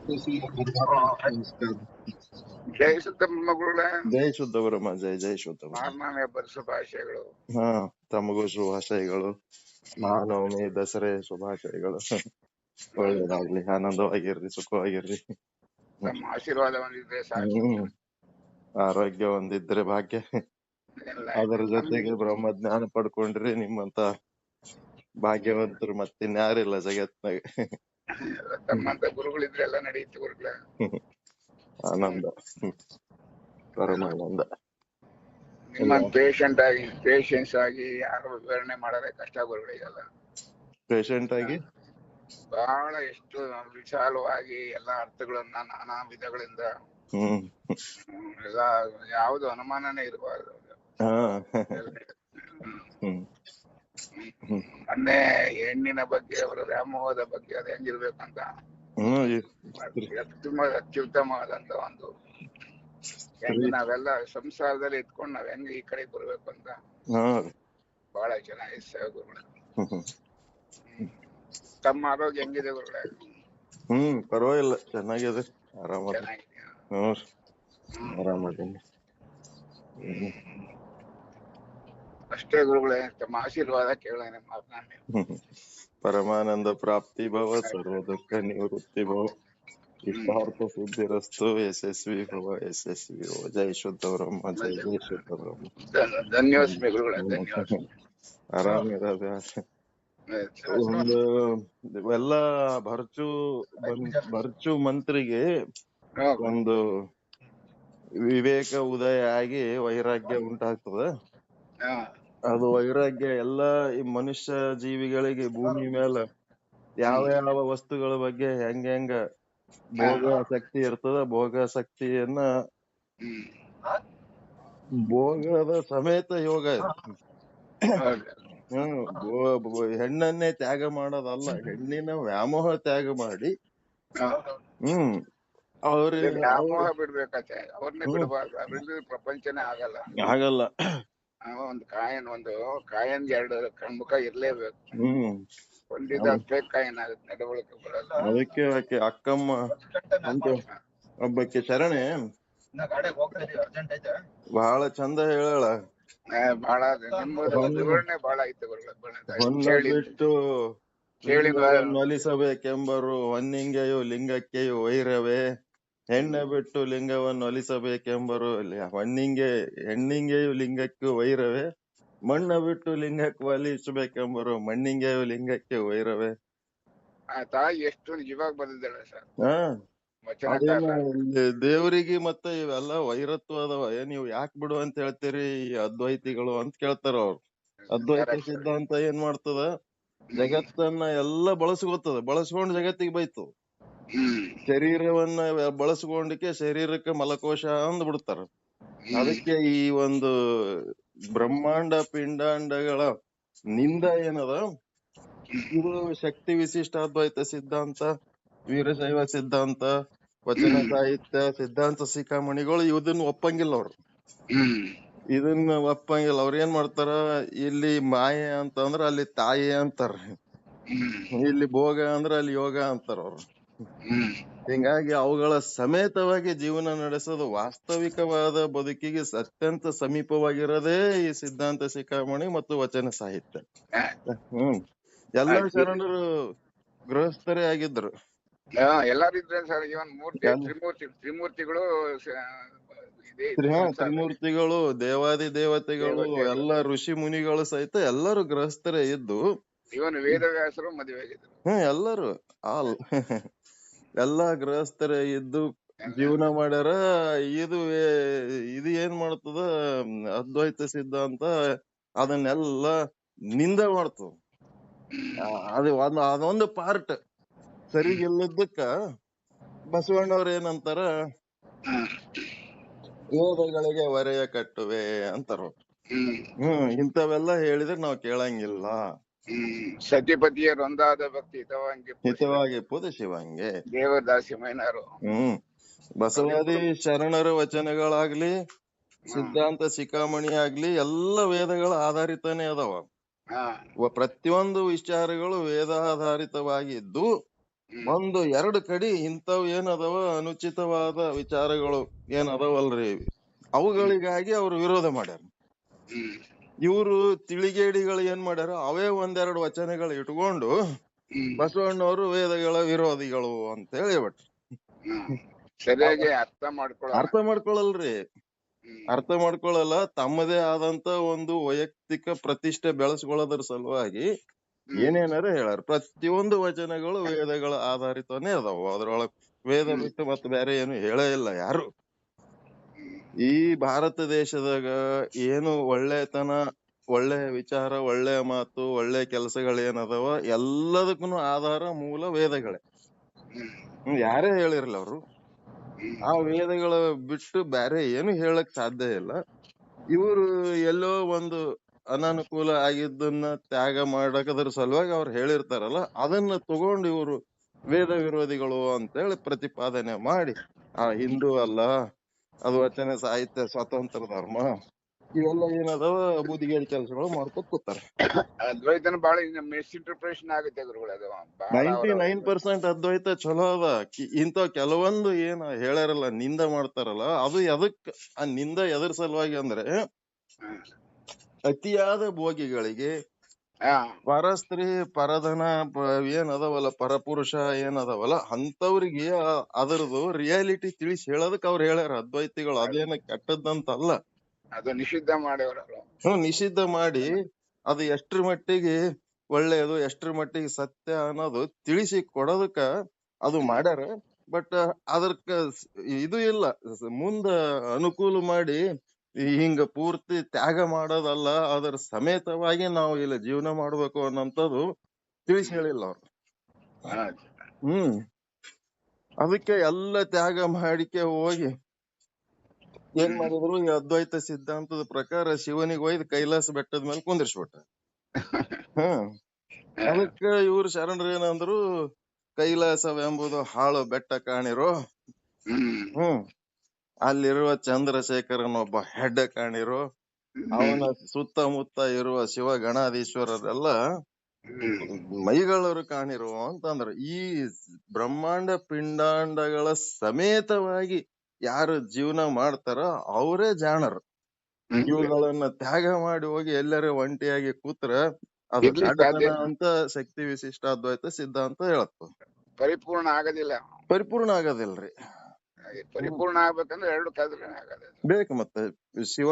ನಮಸ್ಕಾರ. ಜೈ ಸುತ್ತಮ್ಮ ಮಗುಳ ಜೈ ಶುದ್ಧ ಬ್ರಹ್ಮ, ಜೈ ಜೈ ಶುದ್ಧ ಬ್ರಹ್ಮ. ಮಾರ್ನಾಮಿ ಹಬ್ಬದ ಶುಭಾಶಯಗಳು. ಹಾ, ತಮಗೂ ಶುಭಾಶಯಗಳು. ಮಹಾನವಮಿ, ದಸರೆ ಶುಭಾಶಯಗಳು. ಒಳ್ಳೇದಾಗ್ಲಿ, ಆನಂದವಾಗಿರ್ರಿ, ಸುಖವಾಗಿರ್ರಿ. ತಮ್ಮ ಆಶೀರ್ವಾದ ಹೊಂದಿದ್ರೆ ಸಾಕು. ಹ್ಮ್ ಆರೋಗ್ಯ ಒಂದಿದ್ರೆ ಭಾಗ್ಯ. ಎಲ್ಲ ಅದರ ಆಯ್ತು. ಜೊತೆಗೆ ಬ್ರಹ್ಮ ಜ್ಞಾನ ಪಡ್ಕೊಂಡ್ರಿ ನಿಮ್ಮಂತ ಭಾಗ್ಯವಂತರು ಮತ್ತಿನ್ಯಾರಿಲ್ಲ ಜಗತ್ನಾಗ. ತಮ್ಮಂತ ಗುರುಗಳಿದ್ರೆ ಎಲ್ಲ ನಡೆಯುತ್ತೆ ಗುರುಗಳ. ಆನಂದ, ಪರಮಾನಂದ. ನಿಮ್ಮ ಪೇಷನ್ಸ್ ಆಗಿ ಯಾರು ವಿವರಣೆ ಮಾಡೋದೇ ಕಷ್ಟ ಗುರುಗಳಿಗೆಲ್ಲ. ಪೇಷಂಟ್ ಆಗಿ ಬಹಳ ಎಷ್ಟು ವಿಶಾಲವಾಗಿ ಎಲ್ಲಾ ಅರ್ಥಗಳನ್ನ ನಾನಾ ವಿಧಗಳಿಂದ ಎಲ್ಲ ಯಾವುದು ಅನುಮಾನನೇ ಇರಬಾರ್ದು. ಹಾ. ಮೊನ್ನೆ ಹೆಣ್ಣಿನ ಬಗ್ಗೆ ಅವರ ವ್ಯಾಮೋಹದ ಬಗ್ಗೆ ಅದು ಹೆಂಗಿರ್ಬೇಕಂತ ಅತ್ಯುತ್ತಮವಾದಂತ ಒಂದು ಹೆಂಗ್ ನಾವೆಲ್ಲ ಸಂಸಾರದಲ್ಲಿ ಇಟ್ಕೊಂಡು ನಾವ್ ಹೆಂಗ್ ಈ ಕಡೆ ಬರ್ಬೇಕು ಅಂತ ಬಹಳ ಚೆನ್ನಾಗಿ ಗುರುಗಳೇ. ತಮ್ಮ ಆರೋಗ್ಯ ಹೆಂಗಿದೆ ಗುರುಗಳೇ? ಪರವಾಗಿಲ್ಲ, ಚೆನ್ನಾಗಿದೆ, ಆರಾಮ. ಚೆನ್ನಾಗಿದೆಯಾ? ಆರಾಮದೀನಿ. ಅಷ್ಟೇ ಗುರುಗಳೇ, ತಮ್ಮ ಆಶೀರ್ವಾದ ಕೇಳೋಣ ಮಾತನಾಡಿ. ಪರಮಾನಂದ ಪ್ರಾಪ್ತಿ ಭವ, ಸರ್ವ ದುಃಖ ನಿವೃತ್ತಿ ಭವ, ಇಷ್ಟಾರ್ಥ ಸಿದ್ಧಿರಸ್ತು, ಯಶಸ್ವಿ ಭವ, ಯಶಸ್ವಿ ಭವ. ಜೈ ಶುದ್ಧ ಬ್ರಹ್ಮ, ಜೈ ಜೈ ಶುದ್ಧ ಬ್ರಹ್ಮ. ಧನ್ಯವಾದ ಗುರುಗಳೇ, ಧನ್ಯವಾದ. ಆರಾಮಿರೋದ ಒಂದು ಎಲ್ಲ ಭರ್ಚು ಮಂತ್ರಿಗೆ ಒಂದು ವಿವೇಕ ಉದಯ ಆಗಿ ವೈರಾಗ್ಯ ಉಂಟಾಗ್ತದ. ಅದು ವೈರಾಗ್ಯ ಎಲ್ಲಾ ಈ ಮನುಷ್ಯ ಜೀವಿಗಳಿಗೆ ಭೂಮಿ ಮೇಲೆ ಯಾವ ಯಾವ ವಸ್ತುಗಳ ಬಗ್ಗೆ ಹೆಂಗ ಭೋಗಾಸಕ್ತಿ ಇರ್ತದ, ಭೋಗಾಸಕ್ತಿಯನ್ನ ಭೋಗದ ಸಮೇತ ಯೋಗ ಹೆಣ್ಣನ್ನೇ ತ್ಯಾಗ ಮಾಡೋದಲ್ಲ, ಹೆಣ್ಣಿನ ವ್ಯಾಮೋಹ ತ್ಯಾಗ ಮಾಡಿ ಅವ್ರಿಗೆ ವ್ಯಾಮೋಹ ಬಿಡ್ಬೇಕತ್ತೆ, ಅವ್ರನ್ನೇ ಬಿಡಬಾರ್ದು. ಅವ್ರಿಂದ ಪ್ರಪಂಚನೇ ಆಗಲ್ಲ. ಒಂದು ಕಾಯನ್ಗೆ ಎರಡು ಕಣ್ಮುಖ ಇರ್ಲೇಬೇಕು. ಒಂದಿದ್ದ ಕಾಯನ್ ಆಗುತ್ತೆ, ನಡವಳಿಕೆ ಬರಲ್ಲ. ಅದಕ್ಕೆ ಆಕೆ ಅಕ್ಕಮ್ಮ ಅಂತ ಒಬ್ಬಕ್ಕೆ ಶರಣೆ ಬಹಳ ಚಂದ ಹೇಳಳ. ಬಹಳ ವಿವರಣೆ ಬಹಳ ಐತೆ ಬಿಟ್ಟು ಒಲಿಸಬೇಕೆಂಬರು ಹೊನ್ನಿಂಗೆಯು ಲಿಂಗಕ್ಕೆಯು ವೈರವೇ, ಹೆಣ್ಣೆ ಬಿಟ್ಟು ಲಿಂಗವನ್ನು ಒಲಿಸಬೇಕೆಂಬರು ಹೆಣ್ಣಿಂಗೆಯು ಲಿಂಗಕ್ಕೆ ವೈರವೇ, ಮಣ್ಣ ಬಿಟ್ಟು ಲಿಂಗಕ್ಕೆ ಒಲಿಸಬೇಕೆಂಬರು ಮಣ್ಣಿಂಗೆಯು ಲಿಂಗಕ್ಕೆ ವೈರವೇ. ತಾಯಿ ಎಷ್ಟು ನಿಜವಾಗಿ ಬಂದಿದ್ದಾಳೆ ಸರ್. ದೇವರಿಗೆ ಮತ್ತೆ ಇವೆಲ್ಲ ವೈರತ್ವ ಅದಾವ, ನೀವು ಯಾಕೆ ಬಿಡು ಅಂತ ಹೇಳ್ತೀರಿ ಈ ಅದ್ವೈತಿಗಳು ಅಂತ ಕೇಳ್ತಾರ ಅವ್ರು. ಅದ್ವೈತ ಸಿದ್ಧಾಂತ ಏನ್ ಮಾಡ್ತದ, ಜಗತ್ತನ್ನ ಎಲ್ಲ ಬಳಸ್ಕೊಂಡು ಜಗತ್ತಿಗೆ ಬೈತು. ಶರೀರವನ್ನ ಬಳಸ್ಕೊಂಡಕ್ಕೆ ಶರೀರಕ್ಕೆ ಮಲಕೋಶ ಅಂದ್ ಬಿಡ್ತಾರ. ಅದಕ್ಕೆ ಈ ಒಂದು ಬ್ರಹ್ಮಾಂಡ ಪಿಂಡಾಂಡಗಳ ನಿಂದ ಏನದ, ಇದು ಶಕ್ತಿ ವಿಶಿಷ್ಟ ಅದ್ವೈತ ಸಿದ್ಧಾಂತ, ವೀರಶೈವ ಸಿದ್ಧಾಂತ, ವಚನ ಸಾಹಿತ್ಯ ಸಿದ್ಧಾಂತ ಶಿಖಾಮಣಿಗಳು ಇದನ್ನ ಒಪ್ಪಂಗಿಲ್ಲ ಅವ್ರು. ಇದನ್ನ ಒಪ್ಪಂಗಿಲ್ಲ. ಅವ್ರ ಏನ್ ಮಾಡ್ತಾರ, ಇಲ್ಲಿ ಮಾಯೆ ಅಂತಂದ್ರ ಅಲ್ಲಿ ತಾಯಿ ಅಂತಾರ, ಇಲ್ಲಿ ಭೋಗ ಅಂದ್ರ ಅಲ್ಲಿ ಯೋಗ ಅಂತಾರ ಅವ್ರು. ಹಿಂಗಾಗಿ ಅವುಗಳ ಸಮೇತವಾಗಿ ಜೀವನ ನಡೆಸೋದು ವಾಸ್ತವಿಕವಾದ ಬದುಕಿಗೆ ಅತ್ಯಂತ ಸಮೀಪವಾಗಿರೋದೇ ಈ ಸಿದ್ಧಾಂತ ಶಿಖಾಮಣಿ ಮತ್ತು ವಚನ ಸಾಹಿತ್ಯ. ಎಲ್ಲ ಶರಣರು ಗೃಹಸ್ಥರೇ ಆಗಿದ್ರು. ಎಲ್ಲರಿದ್ರೆ ಸರ್, ಇವನ್ ತ್ರಿಮೂರ್ತಿಗಳು, ತ್ರಿಮೂರ್ತಿಗಳು, ದೇವಾದಿ ದೇವತೆಗಳು, ಎಲ್ಲ ಋಷಿ ಮುನಿಗಳು ಸಹಿತ ಎಲ್ಲರೂ ಗೃಹಸ್ಥರೇ ಇದ್ದು, ಇವನ್ ವೇದವ್ಯಾಸರು ಮದುವೆ ಆಗಿದ್ರು. ಎಲ್ಲರೂ ಎಲ್ಲಾ ಗೃಹಸ್ಥರೇ ಇದ್ದು ಜೀವನ ಮಾಡ್ಯಾರ. ಇದು ಏನ್ ಮಾಡ್ತದ, ಅದ್ವೈತ ಸಿದ್ಧಾಂತ ಅದನ್ನೆಲ್ಲ ನಿಂದ ಮಾಡ್ತದ. ಅದೊಂದು ಪಾರ್ಟ್ ಸರಿಗಿಲ್ಲದಕ್ಕ ಬಸವಣ್ಣವ್ರ ಏನಂತಾರ, ವೇದಗಳಿಗೆ ವರೆಯ ಕಟ್ಟುವೆ ಅಂತಾರ. ಇಂಥವೆಲ್ಲ ಹೇಳಿದ್ರೆ ನಾವ್ ಕೇಳಂಗಿಲ್ಲ. ಸತಿಪತಿಯರೊಂದಾದ ಭಕ್ತಿ ಹಿತವಾಗಿ ಪುದ ಶಿವಂಗೆ ದೇವದಾಸಿ ಮೈನಾರು. ಬಸವಾದಿ ಶರಣರ ವಚನಗಳಾಗ್ಲಿ, ಸಿದ್ಧಾಂತ ಶಿಖಾಮಣಿ ಆಗ್ಲಿ, ಎಲ್ಲ ವೇದಗಳ ಆಧಾರಿತನೇ ಅದಾವ. ಪ್ರತಿಯೊಂದು ವಿಚಾರಗಳು ವೇದಾಧಾರಿತವಾಗಿದ್ದು ಒಂದು 2 ಕಡಿ ಇಂಥವ್ ಏನದವ ಅನುಚಿತವಾದ ವಿಚಾರಗಳು ಏನದವಲ್ರಿ, ಅವುಗಳಿಗಾಗಿ ಅವ್ರು ವಿರೋಧ ಮಾಡ್ಯಾರ. ಇವ್ರು ತಿಳಿಗೇಡಿಗಳು ಏನ್ ಮಾಡ್ಯಾರ, ಅವೇ ಒಂದೆರಡು ವಚನಗಳು ಇಟ್ಕೊಂಡು ಬಸವಣ್ಣವರು ವೇದಗಳ ವಿರೋಧಿಗಳು ಅಂತ ಹೇಳಿಬಿಟ್ರು. ಸರಿಯಾಗಿ ಅರ್ಥ ಮಾಡ್ಕೊಳಲ್ರಿ, ಅರ್ಥ ಮಾಡ್ಕೊಳಲ್ಲ. ತಮ್ಮದೇ ಆದಂತ ಒಂದು ವೈಯಕ್ತಿಕ ಪ್ರತಿಷ್ಠೆ ಬೆಳೆಸ್ಕೊಳ್ಳೋದ್ರ ಸಲುವಾಗಿ ಏನೇನಾರ ಹೇಳ್ಯಾರ. ಪ್ರತಿಯೊಂದು ವಚನಗಳು ವೇದಗಳ ಆಧಾರಿತನೇ ಅದಾವ. ಅದ್ರೊಳಗ್ ವೇದ ಬಿಟ್ಟು ಮತ್ತೆ ಬೇರೆ ಏನು ಹೇಳೇ ಇಲ್ಲ ಯಾರು. ಈ ಭಾರತ ದೇಶದಾಗ ಏನು ಒಳ್ಳೆತನ, ಒಳ್ಳೆ ವಿಚಾರ, ಒಳ್ಳೆ ಮಾತು, ಒಳ್ಳೆ ಕೆಲಸಗಳೇನದಾವ ಎಲ್ಲದಕ್ಕೂ ಆಧಾರ ಮೂಲ ವೇದಗಳೇ. ಯಾರೇ ಹೇಳಿರ್ಲಿ ಅವ್ರು, ಆ ವೇದಗಳ ಬಿಟ್ಟು ಬೇರೆ ಏನು ಹೇಳಕ್ ಸಾಧ್ಯ ಇಲ್ಲ. ಇವರು ಎಲ್ಲೋ ಒಂದು ಅನಾನುಕೂಲ ಆಗಿದ್ದನ್ನ ತ್ಯಾಗ ಮಾಡಕದ್ರ ಸಲುವಾಗಿ ಅವ್ರು ಹೇಳಿರ್ತಾರಲ್ಲ, ಅದನ್ನ ತಗೊಂಡು ಇವರು ವೇದ ವಿರೋಧಿಗಳು ಅಂತೇಳಿ ಪ್ರತಿಪಾದನೆ ಮಾಡಿ, ಹಿಂದೂ ಅಲ್ಲ ಅದು ವಚನ ಸಾಹಿತ್ಯ ಸ್ವತಂತ್ರ ಧರ್ಮ, ಇವೆಲ್ಲ ಏನದಾವ ಬುದ್ಧಿಗೇಡಿ ಕೆಲಸಗಳು ಮಾಡ್ಕೊತ ಕೂತಾರ. ಅದ್ವೈತನ ಬಹಳ ಮಿಸ್ಇಂಟರ್ಪ್ರಿಟೇಷನ್ ಆಗುತ್ತೆ ಗುರುಗಳು. ಅದು 99% ಅದ್ವೈತ ಚಲೋ ಅದ. ಇಂಥವ್ ಕೆಲವೊಂದು ಏನ್ ಹೇಳ್ಯಾರಲ್ಲ, ನಿಂದ ಮಾಡ್ತಾರಲ್ಲ, ಅದು ಎದಕ್ ಆ ನಿಂದ ಎದ್ರ ಸಲುವಾಗಿ ಅಂದ್ರೆ, ಅತಿಯಾದ ಭೋಗಿಗಳಿಗೆ ಪರಸ್ತ್ರೀ ಪರಧನ ಏನದವಲ್ಲ, ಪರಪುರುಷ ಏನದವಲ್ಲ, ಅಂತವ್ರಿಗೆ ಅದರದು ರಿಯಾಲಿಟಿ ತಿಳಿಸಿ ಹೇಳೋದಕ್ ಅವ್ರು ಹೇಳ್ಯಾರ ಅದ್ವೈತಿಗಳು. ಅದೇನ ಕೆಟ್ಟದ್ದಂತಲ್ಲ, ಅದು ನಿಷಿದ್ಧ ಮಾಡ್ಯವ್ರು. ನಿಷಿದ್ಧ ಮಾಡಿ ಅದು ಎಷ್ಟ್ರ ಮಟ್ಟಿಗೆ ಒಳ್ಳೆಯದು, ಎಷ್ಟ್ರ ಮಟ್ಟಿಗೆ ಸತ್ಯ ಅನ್ನೋದು ತಿಳಿಸಿ ಕೊಡೋದಕ್ಕ ಅದು ಮಾಡ್ಯಾರ. ಬಟ್ ಅದಕ್ಕ ಇದು ಇಲ್ಲ, ಮುಂದ ಅನುಕೂಲ ಮಾಡಿ ಹಿಂಗ ಪೂರ್ತಿ ತ್ಯಾಗ ಮಾಡೋದಲ್ಲ, ಅದರ ಸಮೇತವಾಗಿ ನಾವು ಇಲ್ಲಿ ಜೀವನ ಮಾಡ್ಬೇಕು ಅನ್ನೋಂಥದ್ದು ತಿಳಿಸಿ ಹೇಳಿಲ್ಲ ಅವ್ರು. ಅದಕ್ಕೆ ಎಲ್ಲ ತ್ಯಾಗ ಮಾಡಿಕೆ ಹೋಗಿ ಏನ್ ಮಾಡಿದ್ರು, ಈ ಅದ್ವೈತ ಸಿದ್ಧಾಂತದ ಪ್ರಕಾರ ಶಿವನಿಗೆ ಒಯ್ದು ಕೈಲಾಸ ಬೆಟ್ಟದ ಮೇಲೆ ಕುಂದಿರ್ಸ್ಬಿಟ್ಟ. ಅದಕ್ಕ ಇವ್ರು ಶರಣರು ಏನಂದ್ರು, ಕೈಲಾಸವೆಂಬುದು ಹಾಳು ಬೆಟ್ಟ ಕಾಣಿರೋ, ಅಲ್ಲಿರುವ ಚಂದ್ರಶೇಖರನೊಬ್ಬ ಹೆಡ್ಡ ಕಾಣಿರೋ, ಅವನ ಸುತ್ತಮುತ್ತ ಇರುವ ಶಿವ ಗಣಾಧೀಶ್ವರರೆಲ್ಲ ಮೈಗಳರು ಕಾಣಿರೋ ಅಂತಂದ್ರ. ಈ ಬ್ರಹ್ಮಾಂಡ ಪಿಂಡಾಂಡಗಳ ಸಮೇತವಾಗಿ ಯಾರು ಜೀವನ ಮಾಡ್ತಾರ ಅವರೇ ಜಾಣರು. ಇವುಗಳನ್ನ ತ್ಯಾಗ ಮಾಡಿ ಹೋಗಿ ಎಲ್ಲರ ಒಂಟಿಯಾಗಿ ಕೂತ್ರ ಅದು ಜಾಡತನ ಅಂತ ಶಕ್ತಿ ವಿಶಿಷ್ಟ ಅದ್ವೈತ ಸಿದ್ಧಾಂತ ಹೇಳತ್ತ. ಪರಿಪೂರ್ಣ ಆಗೋದಿಲ್ರಿ. ಪರಿಪೂರ್ಣ ಆಗ್ಬೇಕಂದ್ರೆ ಎರಡು ಕದ್ರೆ ಆಗಲ್ಲ ಬೇಕು. ಮತ್ತೆ ಶಿವ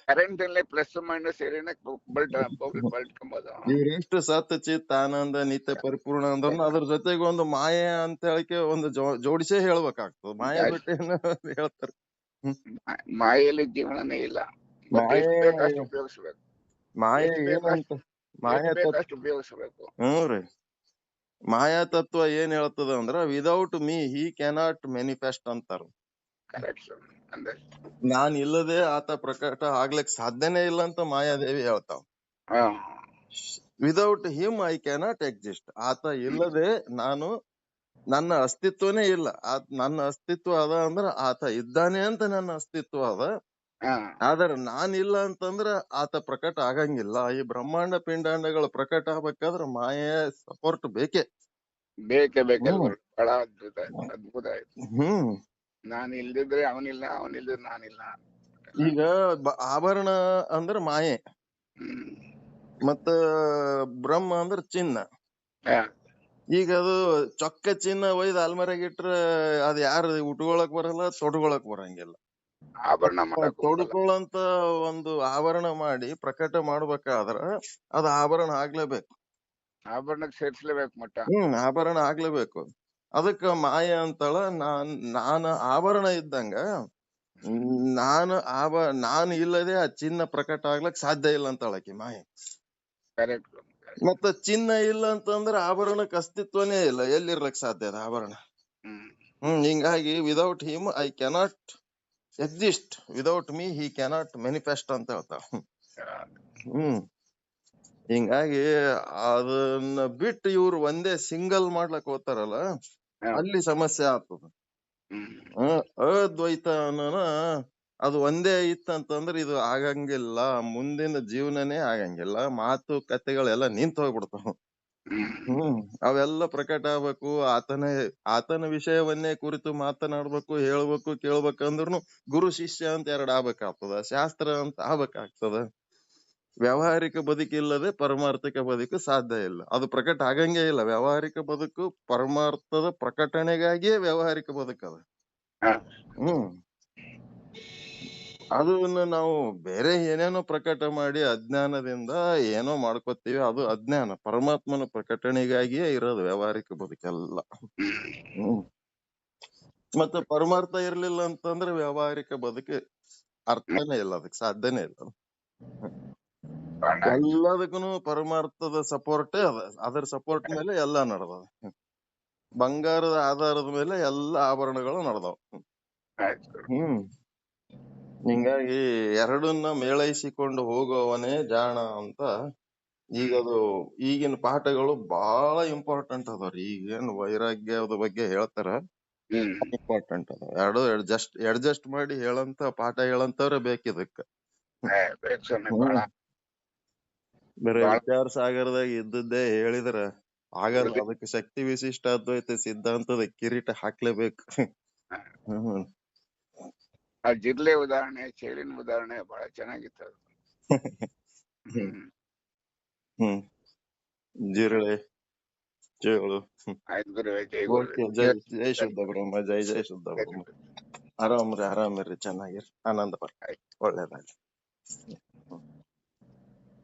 ಕರೆಂಟ್ ಅಲ್ಲಿ ಪ್ಲಸ್ ಮೈನಸ್ ಇವ್ರೆಷ್ಟು ಸತ್ ಚಿತ್ ಆನಂದ ನಿತ್ಯ ಪರಿಪೂರ್ಣ ಅಂದ್ರ ಅದ್ರ ಜೊತೆಗೆ ಒಂದು ಮಾಯೆ ಅಂತ ಹೇಳಿಕೆ ಒಂದು ಜೋಡಿಸೇ ಹೇಳ್ಬೇಕಾಗ್ತದ. ಮಾಯೆ ಬಿಟ್ಟು ಏನು ಹೇಳ್ತಾರ? ಮಾಯೆಯಲ್ಲಿ ಜೀವನನೇ ಇಲ್ಲ. ಉಪಯೋಗಿಸ್ಬೇಕು. ಮಾಯೆ ಏನಂತ ಮಾಯಾ ಉಪಯೋಗಿಸ್ಬೇಕು. ಹ್ಞೂರಿ. ಮಾಯಾ ತತ್ವ ಏನ್ ಹೇಳ್ತದ ಅಂದ್ರ, without me he cannot manifest ಅಂತಾರ. ನಾನ್ ಇಲ್ಲದೆ ಆತ ಪ್ರಕಟ ಆಗ್ಲಿಕ್ ಸಾಧ್ಯನೇ ಇಲ್ಲ ಅಂತ ಮಾಯಾದೇವಿ ಹೇಳ್ತಾವ. Without him I cannot exist. ಆತ ಇಲ್ಲದೆ ನಾನು, ನನ್ನ ಅಸ್ತಿತ್ವನೇ ಇಲ್ಲ. ನನ್ನ ಅಸ್ತಿತ್ವ ಅದ ಅಂದ್ರ ಆತ ಇದ್ದಾನೆ ಅಂತ ನನ್ನ ಅಸ್ತಿತ್ವ ಅದ. ಆದ್ರೆ ನಾನಿಲ್ಲ ಅಂತಂದ್ರ ಆತ ಪ್ರಕಟ ಆಗಂಗಿಲ್ಲ. ಈ ಬ್ರಹ್ಮಾಂಡ ಪಿಂಡಾಂಡಗಳು ಪ್ರಕಟ ಆಗ್ಬೇಕಾದ್ರ ಮಾಯೆ ಸಪೋರ್ಟ್ ಬೇಕೇ. ಬಹಳ ಅದ್ಭುತ ಆಯ್ತು. ನಾನು ಇಲ್ದಿದ್ರೆ ಅವನಿಲ್ಲ, ಅವನಿಲ್ದಿದ್ರೆ ನಾನಿಲ್ಲ. ಈಗ ಆಭರಣ ಅಂದ್ರ ಮಾಯೆ, ಮತ್ತ ಬ್ರಹ್ಮ ಅಂದ್ರ ಚಿನ್ನ. ಈಗ ಅದು ಚೊಕ್ಕ ಚಿನ್ನ ಒಯ್ದು ಅಲ್ಮರಾಗ ಇಟ್ರ ಅದ್ ಯಾರು ಉಟ್ಕೊಳಕ್ ಬರಲ್ಲ, ತೊಡ್ಕೊಳಕ್ ಬರಂಗಿಲ್ಲ. ತೊಡ್ಕೊಳ್ಳಂತ ಒಂದು ಆಭರಣ ಮಾಡಿ ಪ್ರಕಟ ಮಾಡ್ಬೇಕಾದ್ರ ಅದ ಆಭರಣ ಆಗ್ಲೇಬೇಕು. ಆಭರಣಕ್ಕೆ ಸೇರ್ಸ್ಲೇಬೇಕು ಮಟ್ಟ. ಆಭರಣ ಆಗ್ಲೇಬೇಕು. ಅದಕ್ಕ ಮಾಯ ಅಂತಳ. ನಾನು ಆಭರಣ ಇದ್ದಂಗ ನಾನು ಇಲ್ಲದೆ ಆ ಚಿನ್ನ ಪ್ರಕಟ ಆಗ್ಲಕ್ ಸಾಧ್ಯ ಇಲ್ಲ ಅಂತ ಹೇಳಕಿ ಮಾಯ. ಮತ್ತ ಚಿನ್ನ ಇಲ್ಲ ಅಂತಂದ್ರ ಆಭರಣಕ್ಕೆ ಅಸ್ತಿತ್ವನೇ ಇಲ್ಲ, ಎಲ್ಲಿರ್ಲಕ್ ಸಾಧ್ಯ ಅದ ಆಭರಣ? ಹಿಂಗಾಗಿ without him I cannot exist, without me he cannot manifest ಅಂತ ಹೇಳ್ತಾವ. ಹಿಂಗಾಗಿ ಅದನ್ನ ಬಿಟ್ಟು ಇವ್ರು ಒಂದೇ ಸಿಂಗಲ್ ಮಾಡ್ಲಕ್ ಹೋಗ್ತಾರಲ್ಲ, ಅಲ್ಲಿ ಸಮಸ್ಯೆ ಆಗ್ತದ. ಅದ್ವೈತ ಅನ್ನೋನ ಅದು ಒಂದೇ ಇತ್ತಂತಂದ್ರ ಇದು ಆಗಂಗಿಲ್ಲ, ಮುಂದಿನ ಜೀವನನೇ ಆಗಂಗಿಲ್ಲ, ಮಾತು ಕತೆಗಳೆಲ್ಲ ನಿಂತ ಹೋಗ್ಬಿಡ್ತಾವ. ಹ್ಮ್ ಅವೆಲ್ಲ ಪ್ರಕಟ ಆಗ್ಬೇಕು. ಆತನ ವಿಷಯವನ್ನೇ ಕುರಿತು ಮಾತನಾಡ್ಬೇಕು, ಹೇಳ್ಬೇಕು, ಕೇಳ್ಬೇಕಂದ್ರುನು ಗುರು ಶಿಷ್ಯ ಅಂತ ಎರಡ್ ಆಗ್ಬೇಕಾಗ್ತದ, ಶಾಸ್ತ್ರ ಅಂತ ಆಗ್ಬೇಕಾಗ್ತದ. ವ್ಯಾವಹಾರಿಕ ಬದುಕಿಲ್ಲದೆ ಪರಮಾರ್ಥಿಕ ಬದುಕು ಸಾಧ್ಯ ಇಲ್ಲ. ಅದು ಪ್ರಕಟ ಆಗಂಗೇ ಇಲ್ಲ. ವ್ಯಾವಹಾರಿಕ ಬದುಕು ಪರಮಾರ್ಥದ ಪ್ರಕಟಣೆಗಾಗಿಯೇ ವ್ಯಾವಹಾರಿಕ ಬದುಕದ. ಹ್ಮ್ ಅದನ್ನ ನಾವು ಬೇರೆ ಏನೇನೋ ಪ್ರಕಟ ಮಾಡಿ ಅಜ್ಞಾನದಿಂದ ಏನೋ ಮಾಡ್ಕೋತೀವಿ, ಅದು ಅಜ್ಞಾನ. ಪರಮಾತ್ಮನ ಪ್ರಕಟಣೆಗಾಗಿಯೇ ಇರೋದು ವ್ಯಾವಹಾರಿಕ ಬದುಕೆಲ್ಲ. ಹ್ಮ್ ಮತ್ತೆ ಪರಮಾರ್ಥ ಇರ್ಲಿಲ್ಲ ಅಂತಂದ್ರೆ ವ್ಯಾವಹಾರಿಕ ಬದುಕು ಅರ್ಥನೇ ಇಲ್ಲ, ಅದಕ್ಕೆ ಸಾಧ್ಯನೇ ಇಲ್ಲ. ಎಲ್ಲದಕ್ಕೂ ಪರಮಾರ್ಥದ ಸಪೋರ್ಟೇ ಅದ. ಅದರ ಸಪೋರ್ಟ್ ಮೇಲೆ ಎಲ್ಲಾ ನಡೆದವ. ಬಂಗಾರದ ಆಧಾರದ ಮೇಲೆ ಎಲ್ಲಾ ಆಭರಣಗಳು ನಡೆದವ. ಹ್ಮ್ ಹಿಂಗಾಗಿ ಎರಡನ್ನ ಮೇಳೈಸಿಕೊಂಡು ಹೋಗುವವನೇ ಜಾಣ ಅಂತ. ಈಗದು ಈಗಿನ ಪಾಠಗಳು ಬಹಳ ಇಂಪಾರ್ಟೆಂಟ್ ಅದಾವ್ರಿ. ಈಗೇನ್ ವೈರಾಗ್ಯದ ಬಗ್ಗೆ ಹೇಳ್ತಾರ, ಇಂಪಾರ್ಟೆಂಟ್ ಅದಾವ. ಎರಡು ಅಡ್ಜಸ್ಟ್ ಮಾಡಿ ಹೇಳಂತ ಪಾಠ ಹೇಳಂತವ್ರೆ ಬೇಕಿದಕ್ಕ. ಬರೀ ವಿಚಾರ ಸಾಗರದಾಗ ಇದ್ದದ್ದೇ ಹೇಳಿದ್ರ ಆಗಲ್ಲ. ಅದಕ್ಕೆ ಶಕ್ತಿ ವಿಶಿಷ್ಟ ಅದ್ವೈತ ಸಿದ್ಧಾಂತದ ಕಿರೀಟ ಹಾಕ್ಲೇಬೇಕು. ಹ್ಮ್ ಆ ಜಿರ್ಲೆ ಉದಾಹರಣೆ, ಚೇಳಿನ ಉದಾಹರಣೆ ಬಹಳ ಚೆನ್ನಾಗಿತ್ತು ಅದು. ಹ್ಮ್ ಜಿರಳೆ, ಚೇಳು. ಆಯ್ತು ಗುರುವೆ, ಜೈ ಗುರುವೆ. ಜೈ ಶುದ್ಧ ಬ್ರಹ್ಮ, ಜೈ ಶುದ್ಧ ಬ್ರಹ್ಮ. ಆರಾಮ್ರಿ, ಚೆನ್ನಾಗಿರಿ, ಆನಂದ ಬರ್ರಿ, ಒಳ್ಳೇದಾಗ್ಲಿ.